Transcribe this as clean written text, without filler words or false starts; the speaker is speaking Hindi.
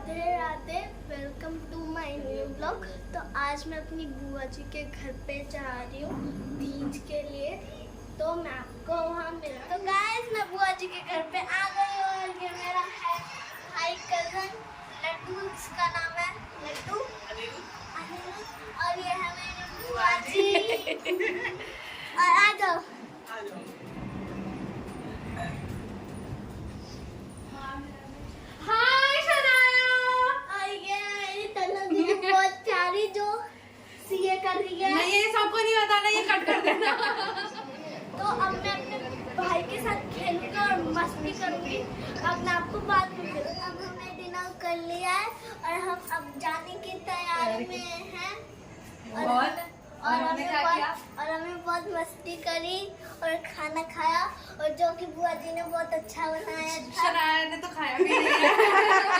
Radhe Radhe, welcome to my new blog. तो आज मैं अपनी बुआ जी के घर पे जा रही हूँ तीज के लिए, तो मैं आपको वहाँ मिल। तो गाइस मैं बुआ जी के घर पे आ गई हूँ और ये मेरा है भाई कजन लड्डू, इसका नाम है लड्डू और ये है मेरी बुआ जी। और आ जाओ। बहुत प्यारी जो सीए कर रही है। नहीं, ये सबको नहीं बताना, ये कट कर देना। तो अब मैं अपने भाई के साथ खेलूंगी और मस्ती करूंगी। अब मैं आपको बाद में मिलूंगी। अब हमने डिनर कर लिया है और हम अब जाने की तैयारी में हैं। और हमने बहुत मस्ती करी और खाना खाया, और जो कि बुआ जी ने बहुत अच्छा बनाया था। शरारा ने तो खाया भी नहीं है।